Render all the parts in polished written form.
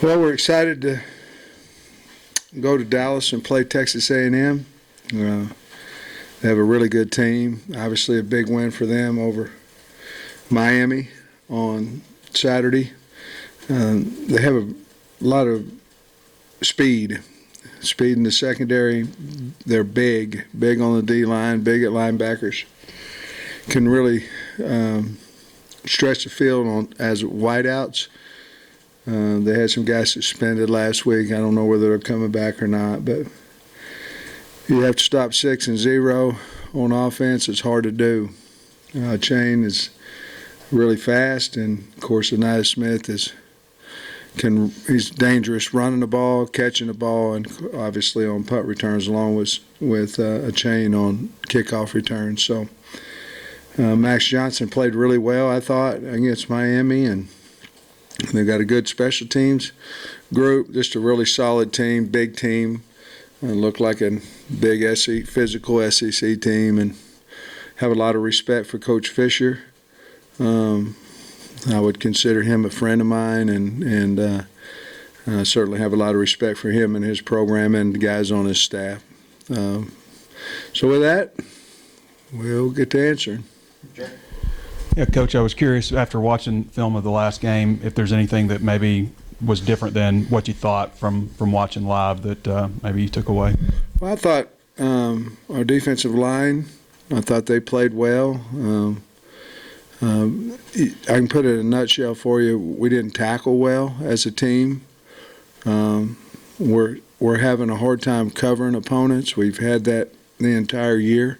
Well, we're excited to go to Dallas and play Texas A&M. They have a really good team. Obviously, a big win for them over Miami on Saturday. They have a lot of speed in the secondary. They're big on the D-line, big at linebackers. Can really stretch the field as wideouts. They had some guys suspended last week. I don't know whether they're coming back or not, but you have to stop 6 and 0 on offense. It's hard to do. Chain is really fast, and of course, Anaya Smith he's dangerous running the ball, catching the ball, and obviously on punt returns, along with a Chain on kickoff returns. So Max Johnson played really well, I thought, against Miami, and they've got a good special teams group. Just a really solid team, big team. Looked like a big physical SEC team, and have a lot of respect for Coach Fisher. I would consider him a friend of mine, and certainly have a lot of respect for him and his program and the guys on his staff. So with that, we'll get to answering. Yeah, Coach, I was curious after watching film of the last game if there's anything that maybe was different than what you thought from watching live that maybe you took away. Well, I thought our defensive line, I thought they played well. I can put it in a nutshell for you. We didn't tackle well as a team. We're having a hard time covering opponents. We've had that the entire year.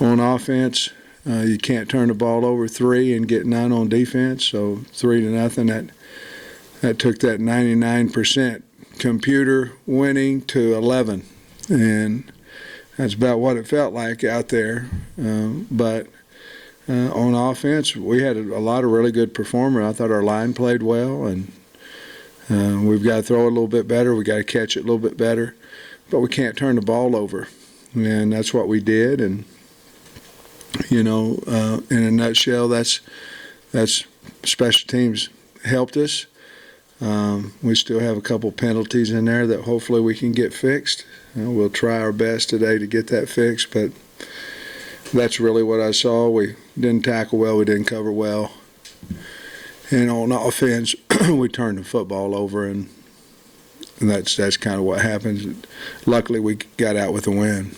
On offense, you can't turn the ball over 3 and get 9 on defense. So 3-0. That took that 99% computer winning to 11, and that's about what it felt like out there. But on offense, we had a lot of really good performers. I thought our line played well, and we've got to throw it a little bit better. We got to catch it a little bit better, but we can't turn the ball over, and that's what we did. And in a nutshell, that's special teams helped us. We still have a couple penalties in there that hopefully we can get fixed. We'll try our best today to get that fixed, but that's really what I saw. We didn't tackle well, we didn't cover well. And on offense, we turned the football over, and that's kind of what happens. Luckily, we got out with a win.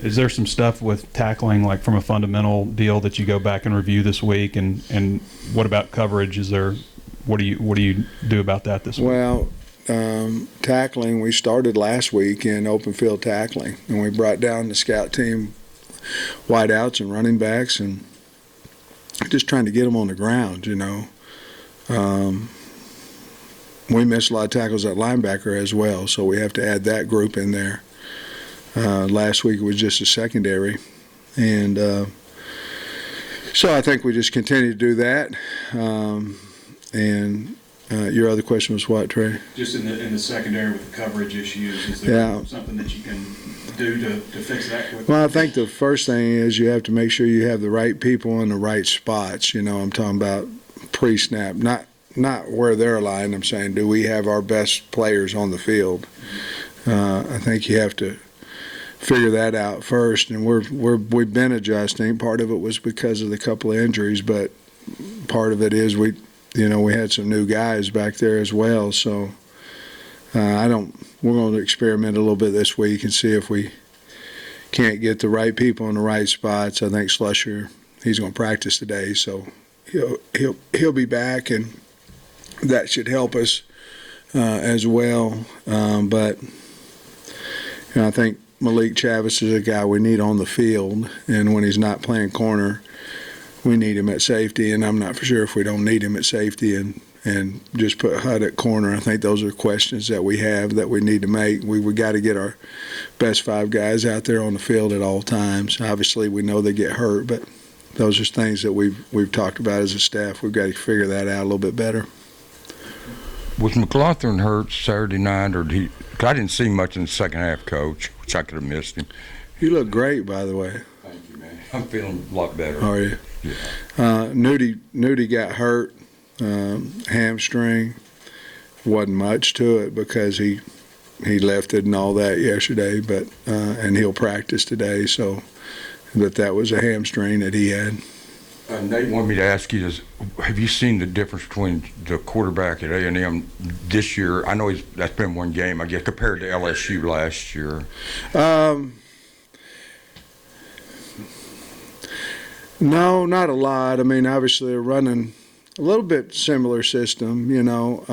Is there some stuff with tackling, like from a fundamental deal, that you go back and review this week? And what about coverage? What do you do about that this week? Well, tackling, we started last week in open field tackling, and we brought down the scout team wideouts and running backs, and just trying to get them on the ground. We missed a lot of tackles at linebacker as well, so we have to add that group in there. Last week it was just a secondary, and so I think we just continue to do that. And your other question was what, Trey? Just in the secondary with the coverage issues, is there something that you can do to fix that quickly? Well, I think the first thing is you have to make sure you have the right people in the right spots. I'm talking about pre-snap, not where they're aligned. I'm saying, do we have our best players on the field? I think you have to figure that out first, and we've been adjusting. Part of it was because of the couple of injuries, but part of it is we had some new guys back there as well. So we're going to experiment a little bit this week and see if we can't get the right people in the right spots. I think Slusher, he's going to practice today, so he'll be back, and that should help us as well. But I think Malik Chavis is a guy we need on the field, and when he's not playing corner, we need him at safety, and I'm not for sure if we don't need him at safety and just put Hutt at corner. I think those are questions that we have that we need to make. We got to get our best 5 guys out there on the field at all times. Obviously, we know they get hurt, but those are things that we've talked about as a staff. We've got to figure that out a little bit better. Was McLaughlin hurt Saturday night, or I didn't see much in the second half, Coach, which I could have missed him. You look great, by the way. Thank you, man. I'm feeling a lot better. Are you? Yeah. Nudie got hurt hamstring. Wasn't much to it because he lifted and all that yesterday, but and he'll practice today. So, but that was a hamstring that he had. Nate wanted me to ask you this: have you seen the difference between the quarterback at A&M this year? I know that's been one game, I guess, compared to LSU last year. No, not a lot. I mean, obviously they're running a little bit similar system, you know.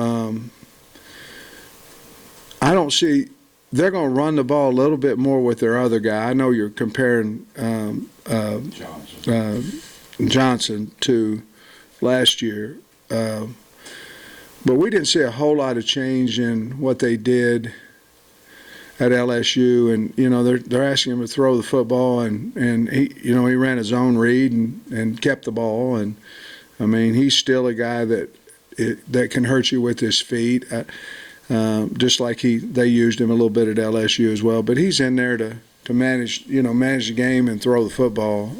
I don't see they're going to run the ball a little bit more with their other guy. I know you're comparing Johnson to last year, but we didn't see a whole lot of change in what they did at LSU, and you know they're asking him to throw the football, and he ran his own read and kept the ball, and I mean he's still a guy that can hurt you with his feet. Just like they used him a little bit at LSU as well. But he's in there to manage the game and throw the football.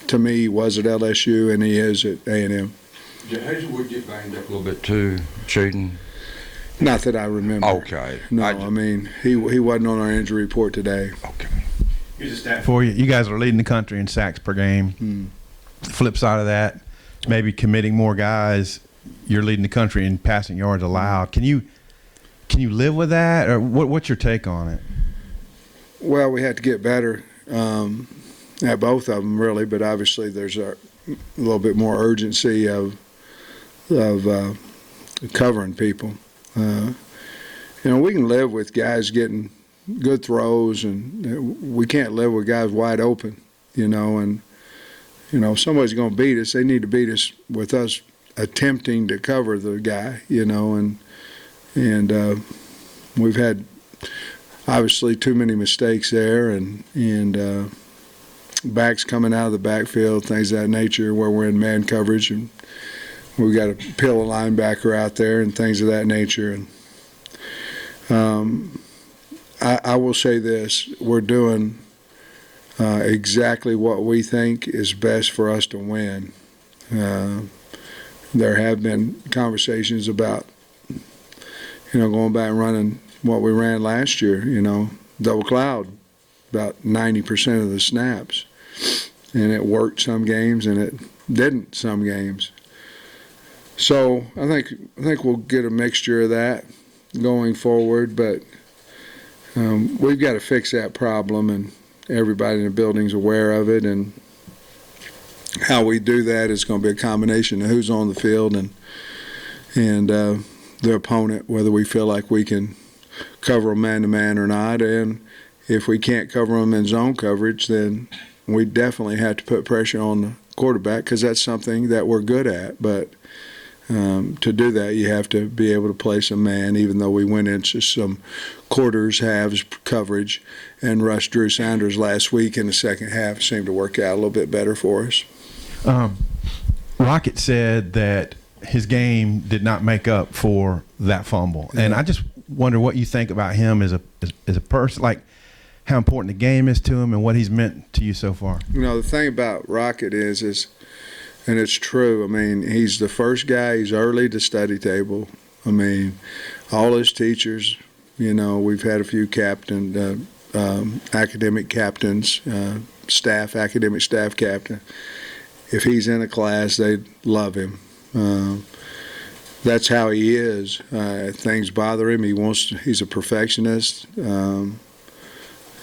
To me, he was at LSU and he is at A&M. Did Hazelwood get banged up a little bit too, cheating? Not that I remember. Okay. No, I mean he wasn't on our injury report today. Okay. Here's a stat for you. You guys are leading the country in sacks per game. Flip side of that, maybe committing more guys. You're leading the country in passing yards allowed. Can you live with that, or what's your take on it? Well, we had to get better at both of them, really. But obviously, there's a little bit more urgency of covering people. We can live with guys getting good throws, and we can't live with guys wide open. And if somebody's going to beat us, they need to beat us with us attempting to cover the guy. And we've had obviously too many mistakes there, and backs coming out of the backfield, things of that nature, where we're in man coverage, and we've got to peel a linebacker out there and things of that nature. And I will say this: we're doing exactly what we think is best for us to win. There have been conversations about going back and running what we ran last year, double cloud, about 90% of the snaps. And it worked some games and it didn't some games. So I think we'll get a mixture of that going forward, but we've got to fix that problem, and everybody in the building's aware of it, and how we do that is going to be a combination of who's on the field and the opponent, whether we feel like we can cover them man-to-man or not. And if we can't cover them in zone coverage, then we definitely have to put pressure on the quarterback, because that's something that we're good at. But to do that, you have to be able to play some man, even though we went into some quarters, halves coverage, and rushed Drew Sanders last week in the second half. It seemed to work out a little bit better for us. Rocket said that his game did not make up for that fumble. And I just wonder what you think about him as a person, like how important the game is to him and what he's meant to you so far. The thing about Rocket is, and it's true, I mean, he's the first guy, he's early to study table. I mean, all his teachers, we've had a few academic captains, academic staff captain. If he's in a class, they love him. That's how he is. Things bother him. He's a perfectionist.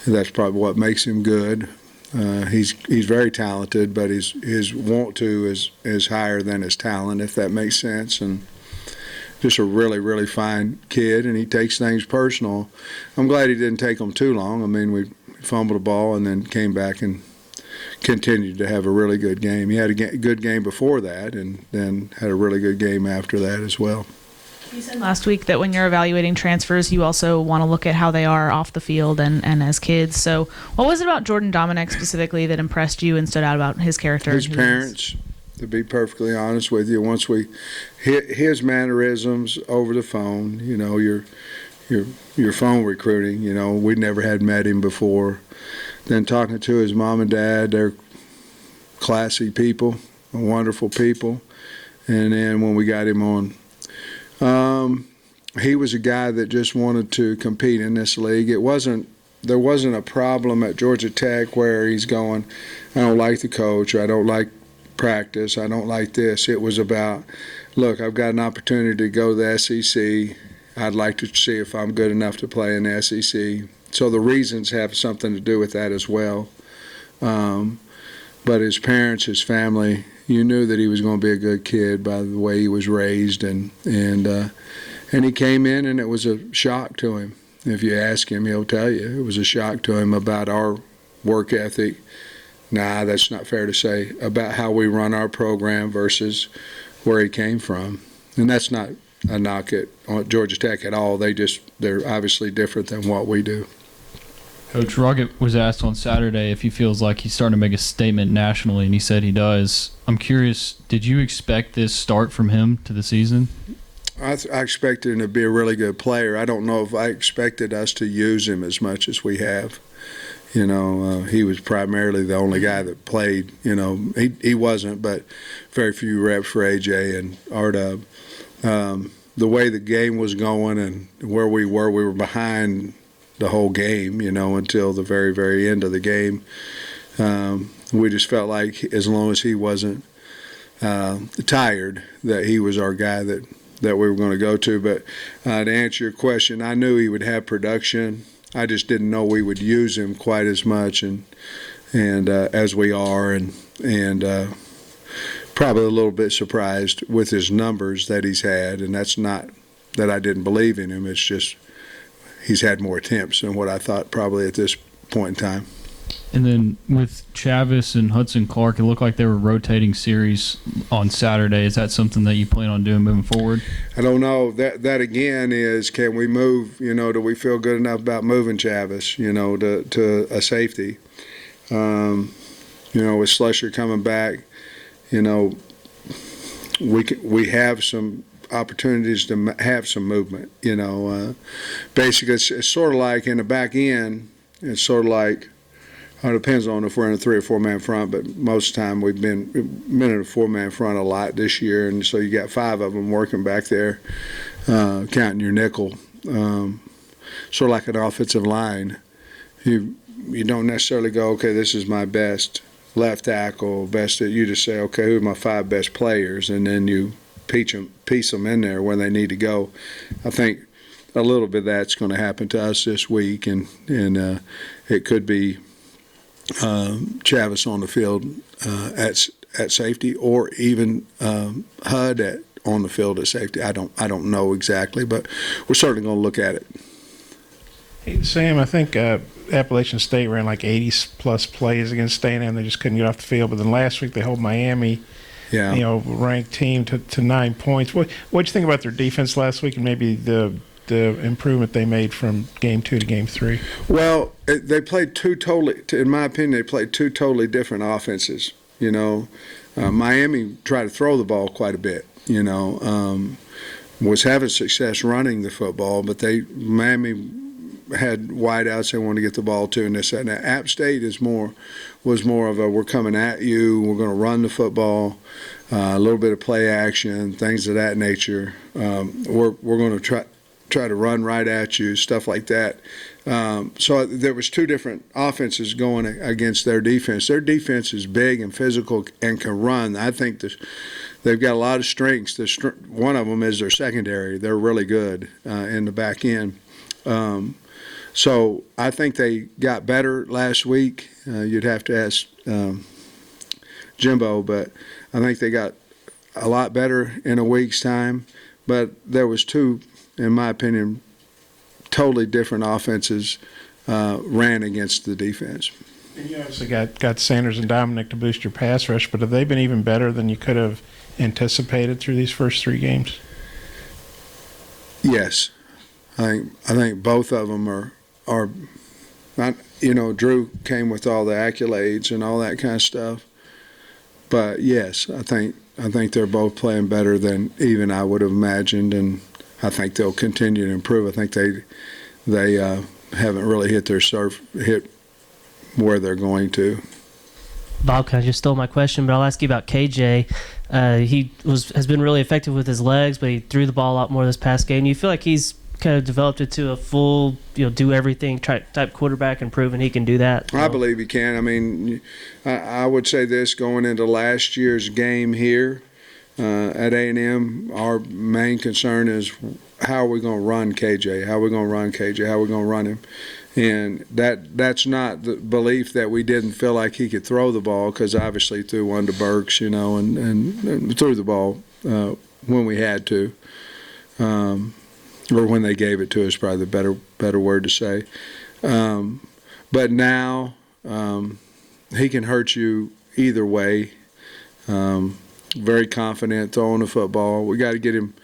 That's probably what makes him good. He's very talented, but his want to is higher than his talent, if that makes sense. And just a really, really fine kid, and he takes things personal. I'm glad he didn't take them too long. I mean, we fumbled a ball and then came back and continued to have a really good game. He had a good game before that, and then had a really good game after that as well. You said last week that when you're evaluating transfers, you also want to look at how they are off the field and as kids. So what was it about Jordan Dominic specifically that impressed you and stood out about his character? His parents, to be perfectly honest with you. Once we hit his mannerisms over the phone, your phone recruiting, we never had met him before. Then talking to his mom and dad, they're classy people, wonderful people. And then when we got him on, he was a guy that just wanted to compete in this league. There wasn't a problem at Georgia Tech where he's going, I don't like the coach, or I don't like practice, I don't like this. It was about, look, I've got an opportunity to go to the SEC. I'd like to see if I'm good enough to play in the SEC. So the reasons have something to do with that as well. But his parents, his family, you knew that he was going to be a good kid by the way he was raised, and he came in and it was a shock to him. If you ask him, he'll tell you it was a shock to him about our work ethic. Nah, that's not fair to say, about how we run our program versus where he came from. And that's not a knock at Georgia Tech at all. They're obviously different than what we do. Coach Rocket was asked on Saturday if he feels like he's starting to make a statement nationally, and he said he does. I'm curious, did you expect this start from him to the season? I expected him to be a really good player. I don't know if I expected us to use him as much as we have. You know, he was primarily the only guy that played. You know, he wasn't, but very few reps for AJ and R-Dub. The way the game was going and where we were behind the whole game, you know, until the very, very end of the game. We just felt like as long as he wasn't tired, that he was our guy that we were going to go to. But to answer your question, I knew he would have production. I just didn't know we would use him quite as much and as we are, and probably a little bit surprised with his numbers that he's had. And that's not that I didn't believe in him. It's just he's had more attempts than what I thought probably at this point in time. And then with Chavis and Hudson Clark, it looked like they were rotating series on Saturday. Is that something that you plan on doing moving forward? I don't know. That again is, can we move? You know, do we feel good enough about moving Chavis? You know, to a safety. You know, with Slusher coming back, you know, we have some opportunities to have some movement. You know, basically it's sort of like in the back end. It's sort of like. It depends on if we're in a 3 or 4 man front, but most of the time we've been in a 4 man front a lot this year, and so you got 5 of them working back there, counting your nickel. Sort of like an offensive line. You don't necessarily go, okay, this is my best left tackle, you just say, okay, who are my 5 best players, and then you piece them in there when they need to go. I think a little bit of that's going to happen to us this week, and it could be Chavis on the field at safety, or even Hud on the field at safety. I don't know exactly, but we're certainly going to look at it. Hey, Sam, I think Appalachian State ran like 80-plus plays against A&M. They just couldn't get off the field. But then last week they held Miami, Yeah. you know, ranked team to 9 points. What'd you think about their defense last week, and maybe the improvement they made from game 2 to game 3? Well, they played in my opinion, they played 2 totally different offenses. You know, Miami tried to throw the ball quite a bit, you know, was having success running the football, but Miami had wideouts they wanted to get the ball to, and this and that. App State was more of a, we're coming at you, we're going to run the football, a little bit of play action, things of that nature. We're going to try to run right at you, stuff like that. So there was 2 different offenses going against their defense. Their defense is big and physical and can run. I think they've got a lot of strengths. One of them is their secondary. They're really good in the back end. So I think they got better last week. You'd have to ask Jimbo, but I think they got a lot better in a week's time. But there was 2, in my opinion, totally different offenses ran against the defense. And you obviously got Sanders and Dominic to boost your pass rush, but have they been even better than you could have anticipated through these first 3 games? Yes, I think both of them are not. You know, Drew came with all the accolades and all that kind of stuff, but yes, I think they're both playing better than even I would have imagined, and I think they'll continue to improve. I think they haven't really hit where they're going to. Bob kind of just stole my question, but I'll ask you about KJ. Has been really effective with his legs, but he threw the ball a lot more this past game. You feel like he's kind of developed into a full, do everything type quarterback and proven he can do that? I believe he can. I mean, I would say this going into last year's game here at A&M, our main concern is how are we going to run KJ? How are we going to run KJ? How are we going to run him? And that's not the belief that we didn't feel like he could throw the ball, because obviously he threw one to Burks, and threw the ball when we had to. Or when they gave it to us, probably the better word to say. But now he can hurt you either way. Very confident throwing the football. We got to get him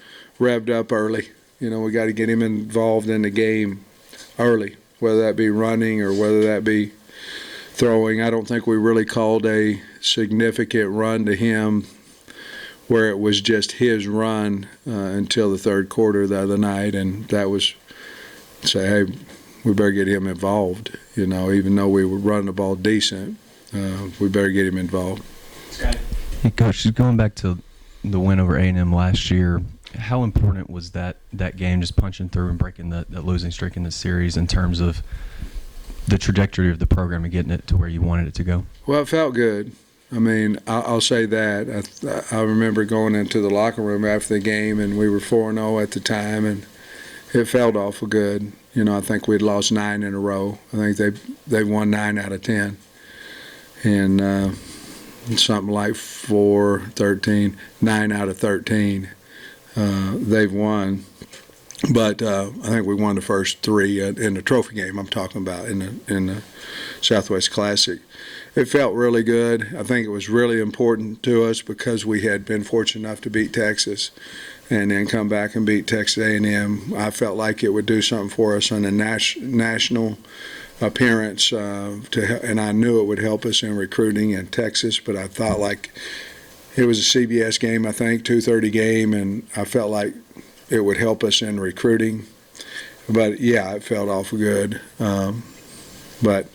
revved up early. We got to get him involved in the game early, whether that be running or whether that be throwing. I don't think we really called a significant run to him where it was just his run until the third quarter the other night, and that was say, hey, we better get him involved. Even though we were running the ball decent, we better get him involved. Hey, Coach, just going back to the win over A&M last year, how important was that game, just punching through and breaking that losing streak in the series in terms of the trajectory of the program and getting it to where you wanted it to go? Well, it felt good. I mean, I'll say that. I remember going into the locker room after the game, and we were 4-0 at the time, and it felt awful good. I think we'd lost 9 in a row. I think they won 9 out of 10. And something like 9 out of 13 they've won. But I think we won the first 3 in the trophy game I'm talking about in the Southwest Classic. It felt really good. I think it was really important to us because we had been fortunate enough to beat Texas and then come back and beat Texas A&M. I felt like it would do something for us on a national appearance, and I knew it would help us in recruiting in Texas, but I thought like it was a CBS game, I think, 2:30 game, and I felt like it would help us in recruiting. But, yeah, it felt awful good. But,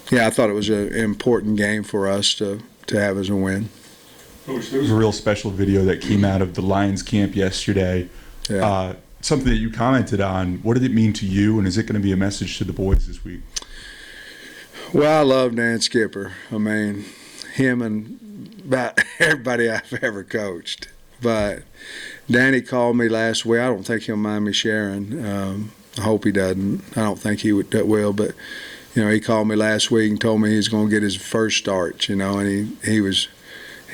yeah, I thought it was an important game for us to have as a win. Coach, there was a real special video that came out of the Lions camp yesterday. Yeah. Something that you commented on. What did it mean to you, and is it going to be a message to the boys this week? Well, I love Dan Skipper. I mean, him and about everybody I've ever coached. But Danny called me last week. I don't think he'll mind me sharing. I hope he doesn't. I don't think he will, but he called me last week and told me he's going to get his first start. And he was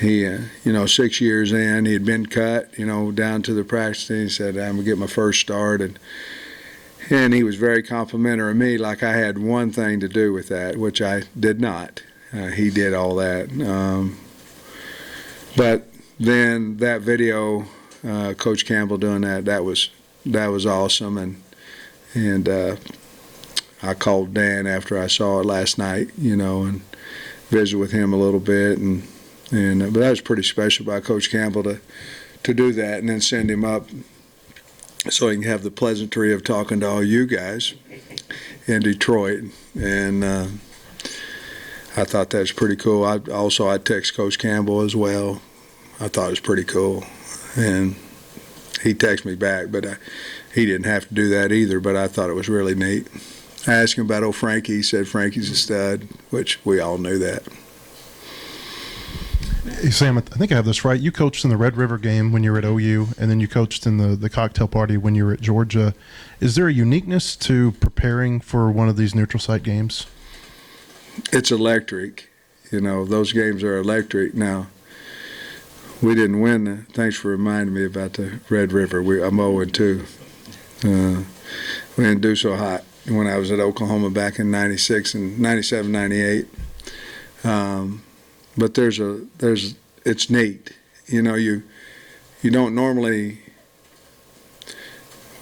6 years in, he had been cut, down to the practice team. He said, I'm going to get my first start. And he was very complimentary of me, like I had one thing to do with that, which I did not. He did all that. But then that video, Coach Campbell doing that was awesome. And I called Dan after I saw it last night, and visited with him a little bit. But that was pretty special by Coach Campbell to do that and then send him up so he can have the pleasantry of talking to all you guys in Detroit. And I thought that was pretty cool. I text Coach Campbell as well. I thought it was pretty cool. And he texted me back, but he didn't have to do that either, but I thought it was really neat. I asked him about old Frankie. He said Frankie's a stud, which we all knew that. Hey, Sam, I think I have this right. You coached in the Red River game when you were at OU, and then you coached in the cocktail party when you were at Georgia. Is there a uniqueness to preparing for one of these neutral site games? It's electric. Those games are electric. Now, we didn't win. Thanks for reminding me about the Red River. I'm 0-2. We didn't do so hot when I was at Oklahoma back in 96 and 97, 98. But it's neat. You don't normally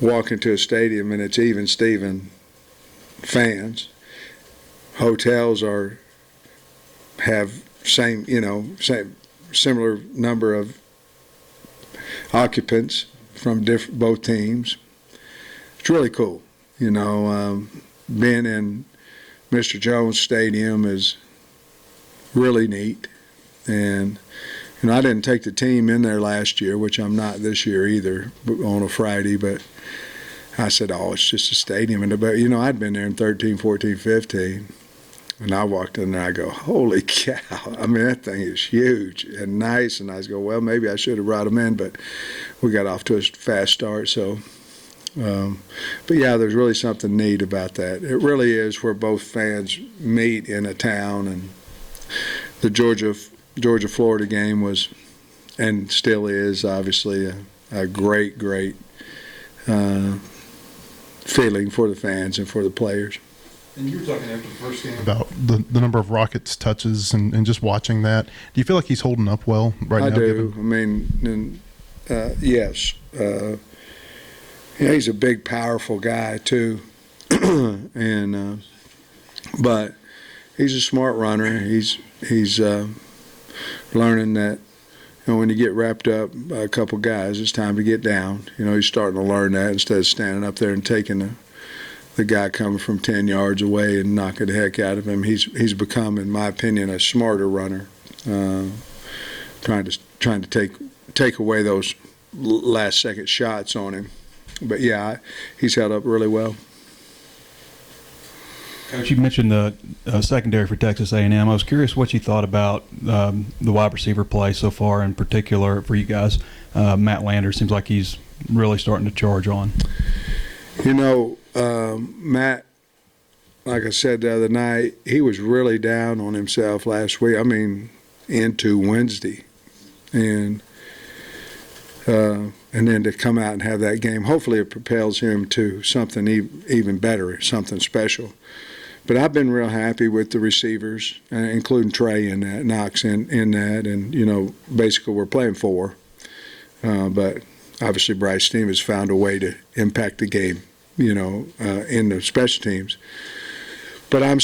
walk into a stadium and it's even Steven fans. Hotels have same similar number of occupants from both teams. It's really cool. Being in Mr. Jones Stadium is really neat, and I didn't take the team in there last year, which I'm not this year either, on a Friday, but I said, oh, it's just a stadium. But, I'd been there in 13, 14, 15. And I walked in there, I go, holy cow. I mean, that thing is huge and nice. And I was going, well, maybe I should have brought them in, but we got off to a fast start. So, but yeah, there's really something neat about that. It really is where both fans meet in a town. And the Georgia-Florida game was, and still is, obviously, a great feeling for the fans and for the players. And you were talking after the first game about the number of Rockets touches and just watching that. Do you feel like he's holding up well right now? I do. I mean, yes. He's a big, powerful guy too, and but he's a smart runner. He's learning that when you get wrapped up by a couple guys, it's time to get down. He's starting to learn that instead of standing up there and taking the guy coming from 10 yards away and knocking the heck out of him. He's become, in my opinion, a smarter runner, trying to take away those last second shots on him. But yeah, he's held up really well. Coach, you mentioned the secondary for Texas A&M. I was curious what you thought about the wide receiver play so far, in particular for you guys. Matt Lander seems like he's really starting to charge on. Matt, like I said the other night, he was really down on himself last week. I mean, into Wednesday. And then to come out and have that game, hopefully it propels him to something even better, something special. But I've been real happy with the receivers, including Trey in that, Knox in that. And, basically we're playing four. But obviously Bryce's team has found a way to impact the game, in the special teams. But I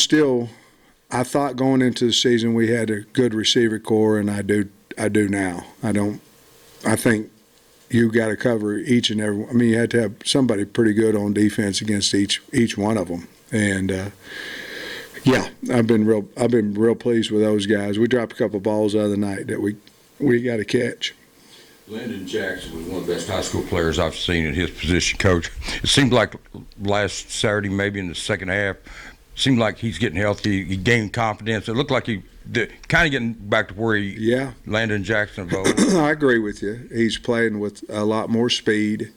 thought going into the season we had a good receiver core, and I do now. I think you got to cover each and every. I mean, you had to have somebody pretty good on defense against each one of them. And yeah, I've been real pleased with those guys. We dropped a couple balls the other night that we got to catch. Landon Jackson was one of the best high school players I've seen in his position, Coach. It seemed like last Saturday, maybe in the second half, seemed like he's getting healthy. He gained confidence. It looked like he kind of getting back to where Landon Jackson of old. I agree with you. He's playing with a lot more speed,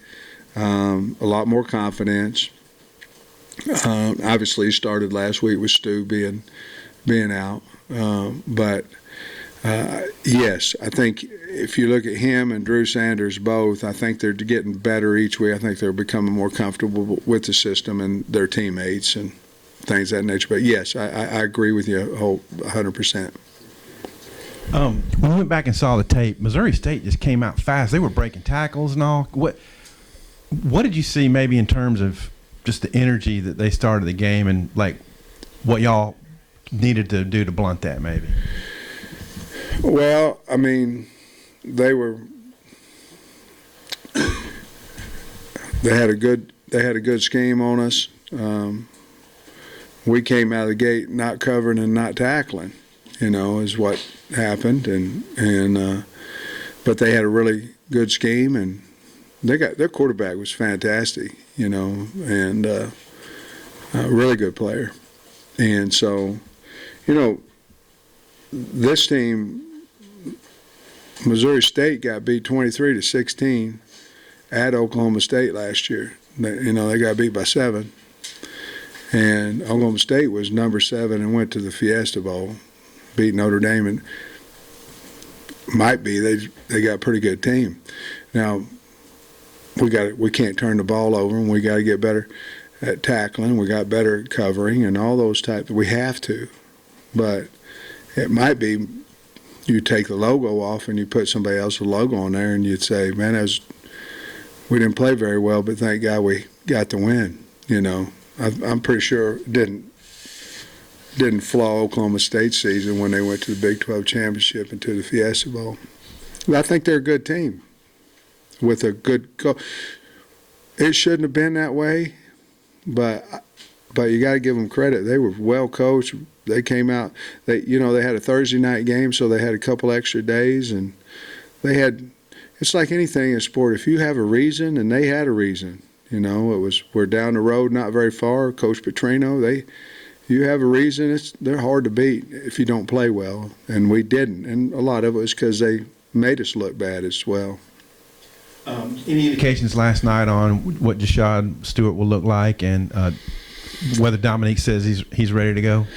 a lot more confidence. Obviously, he started last week with Stu being out, but yes, I think if you look at him and Drew Sanders both, I think they're getting better each week. I think they're becoming more comfortable with the system and their teammates and things of that nature. But yes, I agree with you 100%. When we went back and saw the tape, Missouri State just came out fast. They were breaking tackles and all. What did you see maybe in terms of just the energy that they started the game and like what y'all needed to do to blunt that maybe? Well, I mean, they had a good scheme on us. We came out of the gate not covering and not tackling, is what happened. And but they had a really good scheme, and their quarterback was fantastic, and a really good player. And so, this team, Missouri State got beat 23-16 at Oklahoma State last year. They got beat by 7. And Oklahoma State was number 7 and went to the Fiesta Bowl, beat Notre Dame, and they got a pretty good team. Now we can't turn the ball over, and we got to get better at tackling. We got better at covering and all those types. We have to, but it might be you take the logo off and you put somebody else's logo on there, and you'd say, man, we didn't play very well, but thank God we got the win. I'm pretty sure it didn't flaw Oklahoma State's season when they went to the Big 12 championship and to the Fiesta Bowl. But I think they're a good team with a good coach. It shouldn't have been that way, but you got to give them credit. They were well coached. They came out. They had a Thursday night game, so they had a couple extra days, and they had. It's like anything in sport. If you have a reason, and they had a reason, it was we're down the road, not very far. Coach Petrino, you have a reason. They're hard to beat if you don't play well, and we didn't. And a lot of it was because they made us look bad as well. Any indications last night on what Jashad Stewart will look like, and whether Dominique says he's ready to go?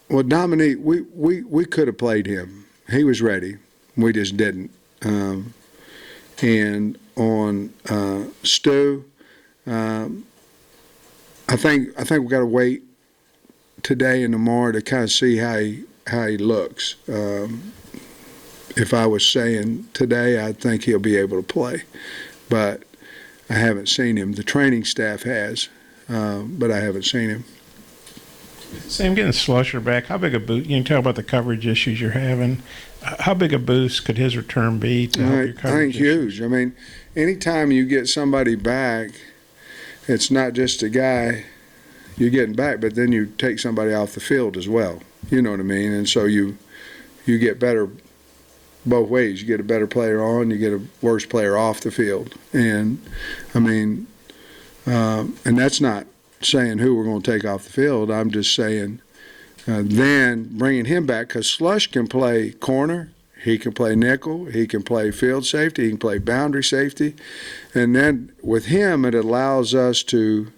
Well, Dominique, we could have played him. He was ready. We just didn't. And on Stu, I think we got to wait today and tomorrow to kind of see how he looks. If I was saying today, I think he'll be able to play, but I haven't seen him. The training staff has, but I haven't seen him. Sam, getting Slusher back, how big a boost? You can tell about the coverage issues you're having. How big a boost could his return be to help your coverage? I think huge. I mean, anytime you get somebody back, it's not just a guy you're getting back, but then you take somebody off the field as well. You know what I mean? And so you get better both ways. You get a better player on, you get a worse player off the field. And, I mean, and that's not saying who we're going to take off the field. I'm just saying then bringing him back, because Slush can play corner, he can play nickel, he can play field safety, he can play boundary safety. And then with him, it allows us to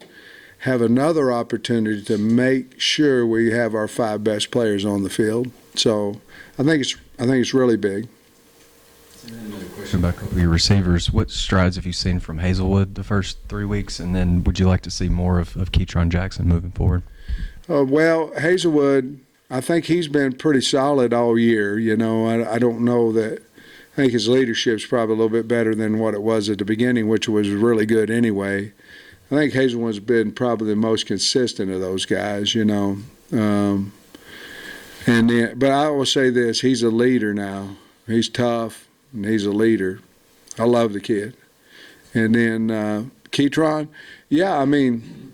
have another opportunity to make sure we have our 5 best players on the field. So I think it's really big. Another question about a couple of your receivers. What strides have you seen from Hazelwood the first 3 weeks, and then would you like to see more of Keytron Jackson moving forward? Well, Hazelwood, I think he's been pretty solid all year. I don't know that. I think his leadership's probably a little bit better than what it was at the beginning, which was really good anyway. I think Hazelwood's been probably the most consistent of those guys, And then, but I will say this: he's a leader now. He's tough and he's a leader. I love the kid. And then Keytron, yeah, I mean,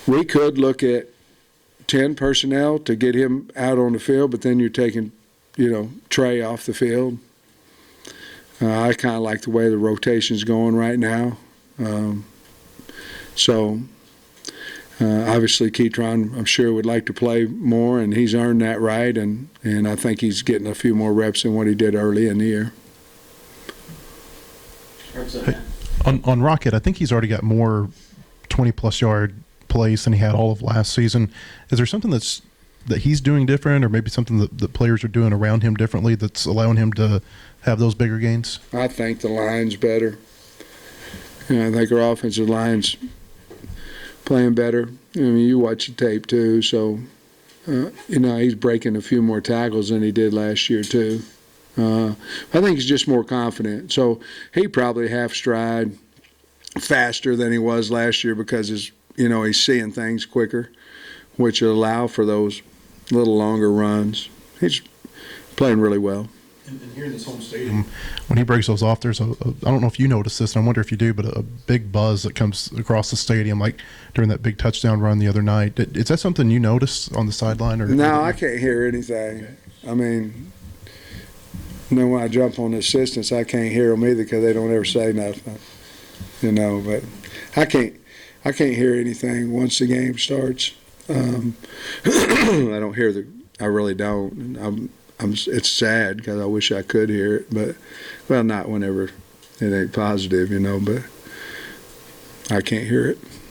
we could look at 10 personnel to get him out on the field, but then you're taking, Trey off the field. I kind of like the way the rotation's going right now. Obviously Keytron, I'm sure, would like to play more, and he's earned that right, and I think he's getting a few more reps than what he did early in the year. Hey, on Rocket, I think he's already got more 20-plus yard plays than he had all of last season. Is there something that he's doing different, or maybe something that players are doing around him differently that's allowing him to have those bigger gains? I think the line's better. I think our offensive line's playing better. I mean, you watch the tape too, so he's breaking a few more tackles than he did last year too. I think he's just more confident. So he probably half stride faster than he was last year because he's seeing things quicker, which will allow for those little longer runs. He's playing really well. And here in this home stadium, when he breaks those off, there's I don't know if you notice this, and I wonder if you do, but a big buzz that comes across the stadium, like during that big touchdown run the other night. Is that something you notice on the sideline? Or no, I can't hear anything. Okay. I mean, when I jump on the assistants, I can't hear them either because they don't ever say nothing. But I can't hear anything once the game starts. I don't hear I really don't. It's sad because I wish I could hear it, but not whenever it ain't positive, but I can't hear it.